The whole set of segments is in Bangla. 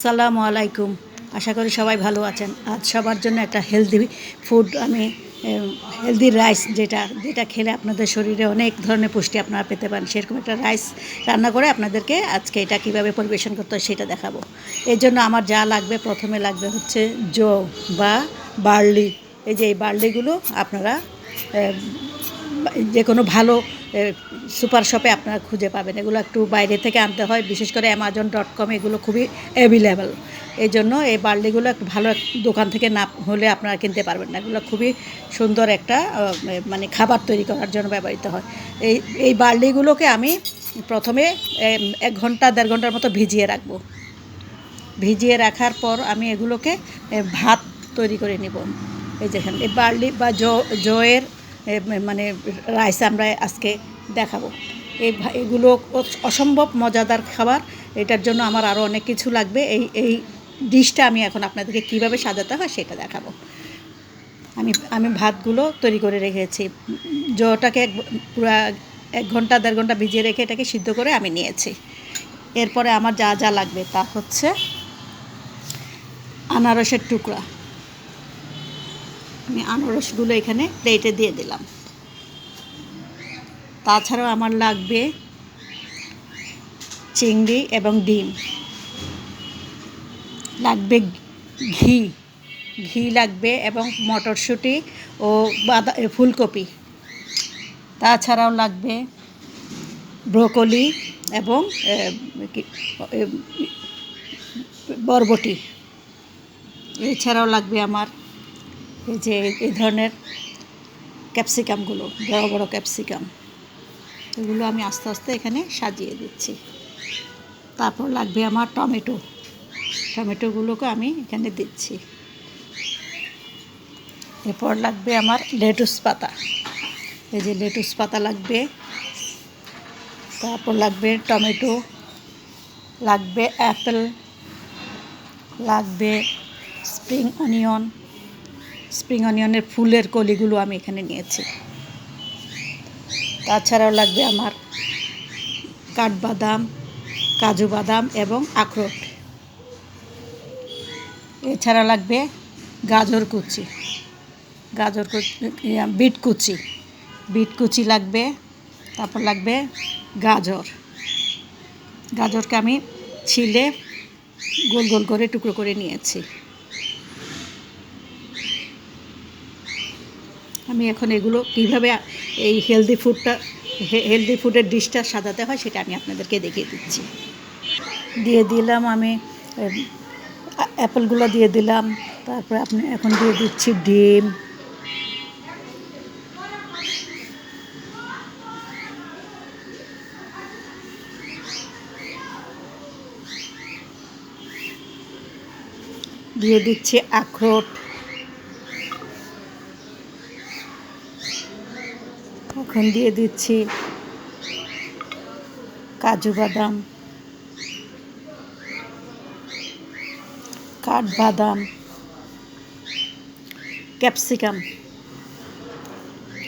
আসসালামু আলাইকুম। আশা করি সবাই ভালো আছেন। আজ সবার জন্য একটা হেলদি ফুড আমি হেলদি রাইস যেটা যেটা খেলে আপনাদের শরীরে অনেক ধরনের পুষ্টি আপনারা পেতে পারেন, সেরকম একটা রাইস রান্না করে আপনাদেরকে আজকে এটা কীভাবে পরিবেশন করতে হয় সেটা দেখাবো। এর জন্য আমার যা লাগবে, প্রথমে লাগবে হচ্ছে জো বা বার্লি। এই যে এই বার্লিগুলো আপনারা যে কোনো ভালো সুপার শপে আপনারা খুঁজে পাবেন। এগুলো একটু বাইরে থেকে আনতে হয়, বিশেষ করে amazon.com এগুলো খুবই অ্যাভেলেবেল। এই জন্য এই বার্লিগুলো একটু ভালো দোকান থেকে না হলে আপনারা কিনতে পারবেন না। এগুলো খুবই সুন্দর একটা মানে খাবার তৈরি করার জন্য ব্যবহৃত হয়। এই বার্লিগুলোকে আমি প্রথমে 1 ঘন্টা 1.5 ঘন্টার মতো ভিজিয়ে রাখবো। ভিজিয়ে রাখার পর আমি এগুলোকে ভাত তৈরি করে নেব। এই যেখানে এই বার্লি বা জোয়ের মানে রাইস আমরা আজকে দেখাবো। এগুলো অসম্ভব মজাদার খাবার। এটার জন্য আমার আরও অনেক কিছু লাগবে। এই ডিশটা আমি এখন আপনাদেরকে কীভাবে সাজাতে হয় সেটা দেখাবো। আমি ভাতগুলো তৈরি করে রেখেছি। জোটাকে পুরো 1 ঘন্টা 1.5 ঘন্টা ভিজিয়ে রেখে এটাকে সিদ্ধ করে আমি নিয়েছি। এরপরে আমার যা যা লাগবে তা হচ্ছে আনারসের টুকরা। আমি আনারসগুলো এখানে প্লেটে দিয়ে দিলাম। তাছাড়াও আমার লাগবে চিংড়ি এবং ডিম, লাগবে ঘি লাগবে এবং মটরশুঁটি ও ফুলকপি। তাছাড়াও লাগবে ব্রোকলি এবং বরবটি। এছাড়াও লাগবে আমার এই যে এই ধরনের ক্যাপসিকামগুলো, বড় বড় ক্যাপসিকাম। এগুলো আমি আস্তে আস্তে এখানে সাজিয়ে দিচ্ছি। তারপর লাগবে আমার টমেটোগুলোকে আমি এখানে দিচ্ছি। এরপর লাগবে আমার লেটুস পাতা। এই যে লেটুস পাতা লাগবে। তারপর লাগবে টমেটো, লাগবে অ্যাপেল, লাগবে স্প্রিং অনিয়নের ফুলের কলিগুলো আমি এখানে নিয়েছি। তাছাড়াও লাগবে আমার কাঠবাদাম, কাজু বাদাম এবং আখরোট। এছাড়া লাগবে বিট কুচি লাগবে। তারপর লাগবে গাজরকে আমি ছিলে গোল গোল করে টুকরো করে নিয়েছি। আমি এখন এগুলো কীভাবে এই হেলদি ফুডের ডিশটা সাজাতে হয় সেটা আমি আপনাদেরকে দেখিয়ে দিচ্ছি। দিয়ে দিলাম আমি অ্যাপেলগুলো দিয়ে দিলাম। তারপরে এখন দিয়ে দিচ্ছি ডিম, দিয়ে দিচ্ছি আখরোট, এখন দিয়ে দিচ্ছি কাজু বাদাম, কাঠবাদাম,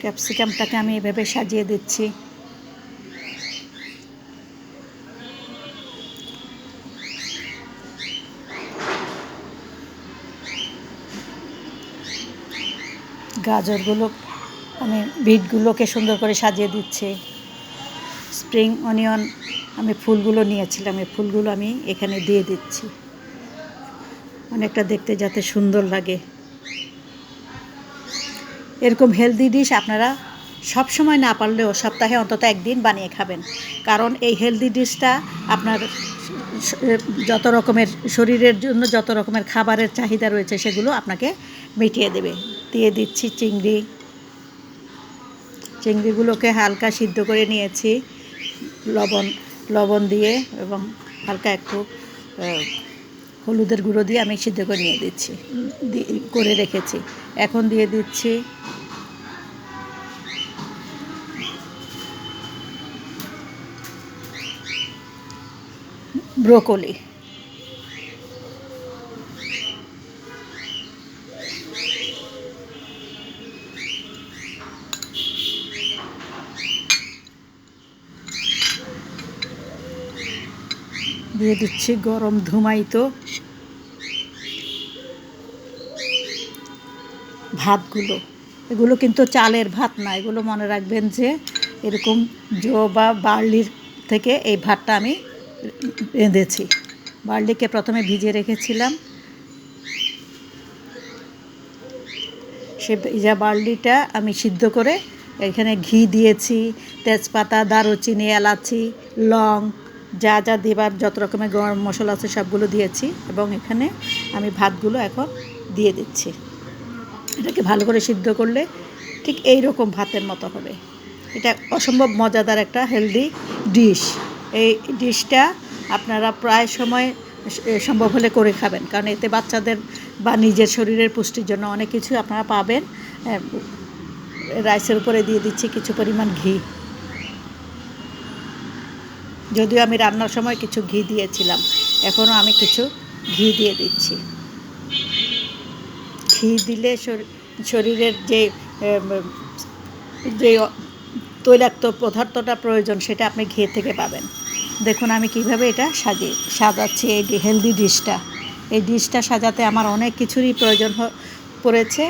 ক্যাপসিকামটাকে আমি এভাবে সাজিয়ে দিচ্ছি। গাজরগুলো আমি বিটগুলোকে সুন্দর করে সাজিয়ে দিচ্ছি। স্প্রিং অনিয়ন আমি ফুলগুলো নিয়েছিলাম, এই ফুলগুলো আমি এখানে দিয়ে দিচ্ছি, অনেকটা দেখতে যাতে সুন্দর লাগে। এরকম হেলদি ডিশ আপনারা সব সময় না পারলেও সপ্তাহে অন্তত একদিন বানিয়ে খাবেন, কারণ এই হেলদি ডিশটা আপনার যত রকমের শরীরের জন্য যত রকমের খাবারের চাহিদা রয়েছে সেগুলো আপনাকে মিটিয়ে দেবে। দিয়ে দিচ্ছি চিংড়িগুলোকে হালকা সিদ্ধ করে নিয়েছি লবণ দিয়ে এবং হালকা একটু হলুদের গুঁড়ো দিয়ে আমি সিদ্ধ করে করে রেখেছি। এখন দিয়ে দিচ্ছি ব্রোকলি। দিয়ে দিচ্ছি গরম ধুমায়িত ভাতগুলো, এগুলো কিন্তু চালের ভাত না, এগুলো মনে রাখবেন যে এরকম জো বা বার্লির থেকে এই ভাতটা আমি রেঁধেছি। বার্লিকে প্রথমে ভিজিয়ে রেখেছিলাম, সে ভিজা বার্লিটা আমি সিদ্ধ করে এখানে ঘি দিয়েছি, তেজপাতা, দারুচিনি, এলাচি, লং, যা যা দেবার যত রকমের গরম মশলা আছে সবগুলো দিয়েছি, এবং এখানে আমি ভাতগুলো এখন দিয়ে দিচ্ছি। এটাকে ভালো করে সিদ্ধ করলে ঠিক এই রকম ভাতের মতো হবে। এটা অসম্ভব মজাদার একটা হেলদি ডিশ। এই ডিশটা আপনারা প্রায় সময় সম্ভব হলে করে খাবেন, কারণ এতে বাচ্চাদের বা নিজের শরীরের পুষ্টির জন্য অনেক কিছু আপনারা পাবেন। রাইসের উপরে দিয়ে দিচ্ছি কিছু পরিমাণ ঘি, যদিও আমি রান্নার সময় কিছু ঘি দিয়েছিলাম, এখনও আমি কিছু ঘি দিয়ে দিচ্ছি। ঘি দিলে শরীরের যে যে তৈলাক্ত পদার্থটা প্রয়োজন সেটা আপনি ঘি থেকে পাবেন। দেখুন আমি কিভাবে এটা সাজাচ্ছি এই হেলদি ডিশটা। এই ডিশটা সাজাতে আমার অনেক কিছুরই প্রয়োজন পড়েছে।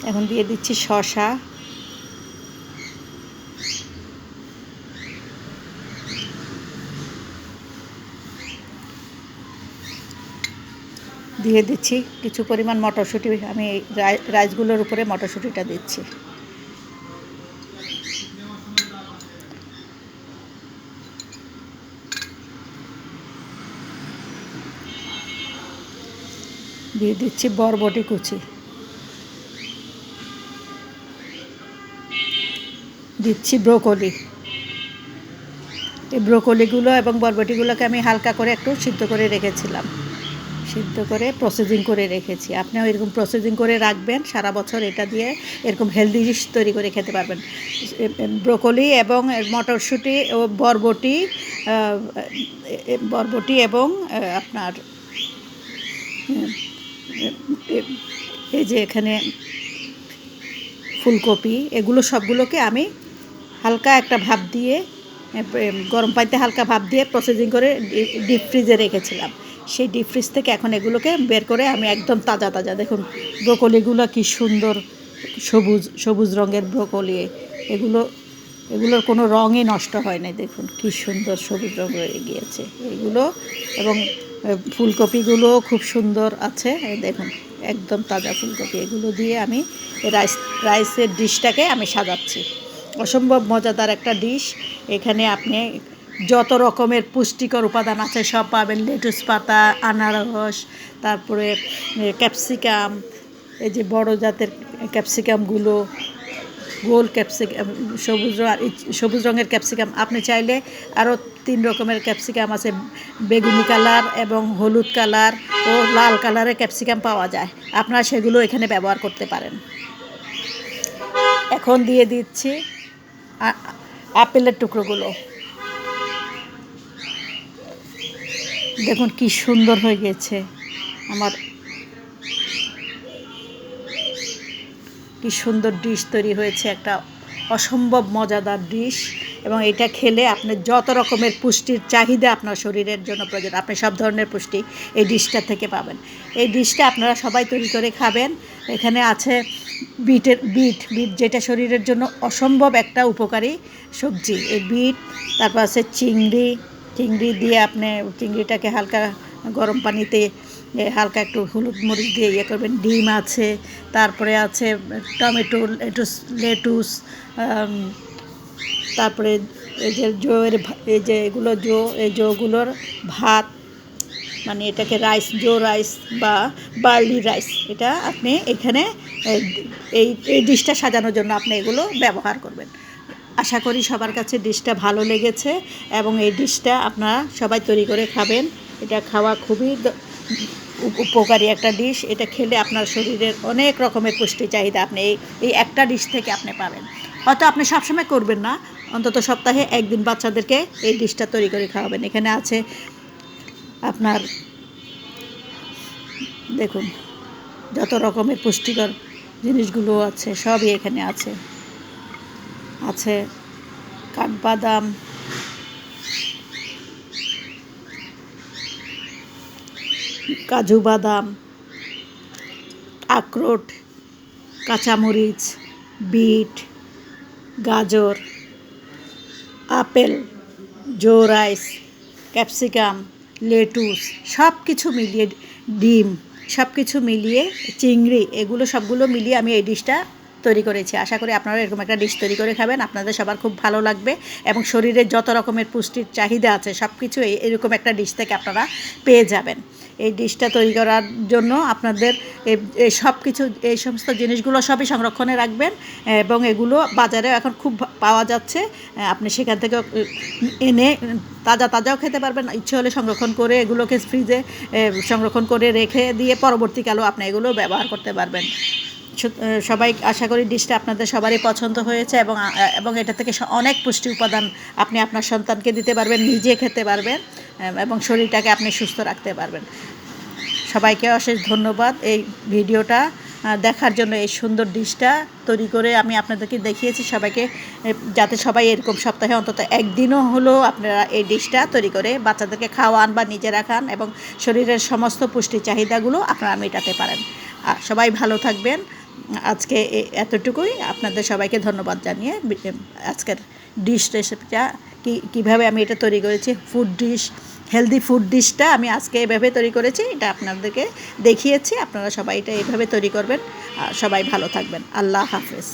এখন দিয়ে দিচ্ছি শসা, দিয়ে দিচ্ছি কিছু পরিমাণ মটরশুঁটি। আমি রাইসগুলোর উপরে মটরশুঁটিটা দিচ্ছি। দিয়ে দিচ্ছি বরবটি কুচি, দিচ্ছি ব্রোকলি। এই ব্রোকলিগুলো এবং বরবটিগুলোকে আমি হালকা করে একটু সিদ্ধ করে রেখেছিলাম, সিদ্ধ করে প্রসেসিং করে রেখেছি। আপনিও এরকম প্রসেসিং করে রাখবেন, সারা বছর এটা দিয়ে এরকম হেলদি ডিশ তৈরি করে খেতে পারবেন। ব্রোকলি এবং মটরশুঁটি ও বরবটি এবং আপনার এই যে এখানে ফুলকপি, এগুলো সবগুলোকে আমি হালকা একটা ভাপ দিয়ে গরম পানিতে হালকা ভাপ দিয়ে প্রসেসিং করে ডিপ ফ্রিজে রেখেছিলাম। সেই ডিপ ফ্রিজ থেকে এখন এগুলোকে বের করে আমি একদম তাজা তাজা, দেখুন ব্রোকলিগুলো কি সুন্দর সবুজ রঙের ব্রোকলি, এগুলোর কোনো রঙই নষ্ট হয় নাই, দেখুন কি সুন্দর সবুজ রঙ হয়ে গিয়েছে এগুলো। এবং ফুলকপিগুলো খুব সুন্দর আছে, দেখুন একদম তাজা ফুলকপি। এগুলো দিয়ে আমি রাইসের ডিশটাকে আমি সাজাচ্ছি। অসম্ভব মজাদার একটা ডিশ। এখানে আপনি যত রকমের পুষ্টিকর উপাদান আছে সব পাবেন। লেটুস পাতা, আনারস, তারপরে ক্যাপসিকাম, এই যে বড় জাতের ক্যাপসিকামগুলো, গোল ক্যাপসিকাম, সবুজ রঙের ক্যাপসিকাম। আপনি চাইলে আরও 3 রকমের ক্যাপসিকাম আছে, বেগুনি কালার এবং হলুদ কালার ও লাল কালারের ক্যাপসিকাম পাওয়া যায়, আপনারা সেগুলো এখানে ব্যবহার করতে পারেন। এখন দিয়ে দিচ্ছি আপেলের টুকরোগুলো, দেখুন কি সুন্দর হয়ে গেছে আমার, কি সুন্দর ডিশ তৈরি হয়েছে, একটা অসম্ভব মজাদার ডিশ। এবং এটা খেলে আপনার যত রকমের পুষ্টির চাহিদা আপনার শরীরের জন্য প্রয়োজন, আপনি সব ধরনের পুষ্টি এই ডিশটা থেকে পাবেন। এই ডিশটা আপনারা সবাই তৈরি করে খাবেন। এখানে আছে বিট, যেটা শরীরের জন্য অসম্ভব একটা উপকারী সবজি। এই বিট, তারপর আছে চিংড়ি দিয়ে আপনি চিংড়িটাকে হালকা গরম পানিতে হালকা একটু হলুদ মরিচ দিয়ে ইয়ে করবেন। ডিম আছে, তারপরে আছে টমেটো, লেটুস, তারপরে এই যে এই যে এগুলো এই জোগুলোর ভাত, মানে এটাকে জো রাইস বা বার্লি রাইস, এটা আপনি এখানে এই ডিশটা সাজানোর জন্য আপনি এগুলো ব্যবহার করবেন। আশা করি সবার কাছে ডিশটা ভালো লেগেছে এবং এই ডিশটা আপনারা সবাই তৈরি করে খাবেন। এটা খাওয়া খুবই উপকারী একটা ডিশ। এটা খেলে আপনার শরীরের অনেক রকমের পুষ্টি চাহিদা আপনি এই একটা ডিশ থেকে আপনি পাবেন। হয়তো আপনি সবসময় করবেন না, অন্তত সপ্তাহে একদিন বাচ্চাদেরকে এই ডিশটা তৈরি করে খাওয়াবেন। এখানে আছে আপনার, দেখুন যত রকমের পুষ্টিকর জিনিসগুলো আছে সবই এখানে আছে কাঠবাদাম, কাজু বাদাম, আখরোট, কাঁচামরিচ, বিট, গাজর, আপেল, জো রাইস, ক্যাপসিকাম, লেটুস সব কিছু মিলিয়ে, ডিম, সব কিছু মিলিয়ে, চিংড়ি, এগুলো সবগুলো মিলিয়ে আমি এই ডিশটা তৈরি করেছি। আশা করি আপনারা এরকম একটা ডিশ তৈরি করে খাবেন, আপনাদের সবার খুব ভালো লাগবে এবং শরীরের যত রকমের পুষ্টির চাহিদা আছে সব কিছু এরকম একটা ডিশ থেকে আপনারা পেয়ে যাবেন। এই ডিশটা তৈরি করার জন্য আপনাদের এই সব কিছু, এই সমস্ত জিনিসগুলো সবই সংরক্ষণে রাখবেন এবং এগুলো বাজারে এখন খুব পাওয়া যাচ্ছে। আপনি সেখান থেকে এনে তাজাও খেতে পারবেন, ইচ্ছে হলে সংরক্ষণ করে এগুলোকে ফ্রিজে সংরক্ষণ করে রেখে দিয়ে পরবর্তীকালেও আপনি এগুলো ব্যবহার করতে পারবেন। সবাই আশা করি ডিশটা আপনাদের সবারই পছন্দ হয়েছে এবং এটা থেকে অনেক পুষ্টি উপাদান আপনি আপনার সন্তানকে দিতে পারবেন, নিজে খেতে পারবেন এবং শরীরটাকে আপনি সুস্থ রাখতে পারবেন। সবাইকে অশেষ ধন্যবাদ এই ভিডিওটা দেখার জন্য। এই সুন্দর ডিশটা তৈরি করে আমি আপনাদেরকে দেখিয়েছি সবাইকে, যাতে সবাই এরকম সপ্তাহে অন্তত একদিনও হলেও আপনারা এই ডিশটা তৈরি করে বাচ্চাদেরকে খাওয়ান বা নিজেরা খান এবং শরীরের সমস্ত পুষ্টি চাহিদাগুলো আপনারা মেটাতে পারেন। সবাই ভালো থাকবেন। আজকে এতটুকুই, আপনাদের সবাইকে ধন্যবাদ জানিয়ে আজকের ডিশ রেসিপিটা কীভাবে আমি এটা তৈরি করেছি, ফুড ডিশ, হেলদি ফুড ডিশটা আমি আজকে এভাবে তৈরি করেছি, এটা আপনাদেরকে দেখিয়েছি। আপনারা সবাই এটা এইভাবে তৈরি করবেন। সবাই ভালো থাকবেন। আল্লাহ হাফেজ।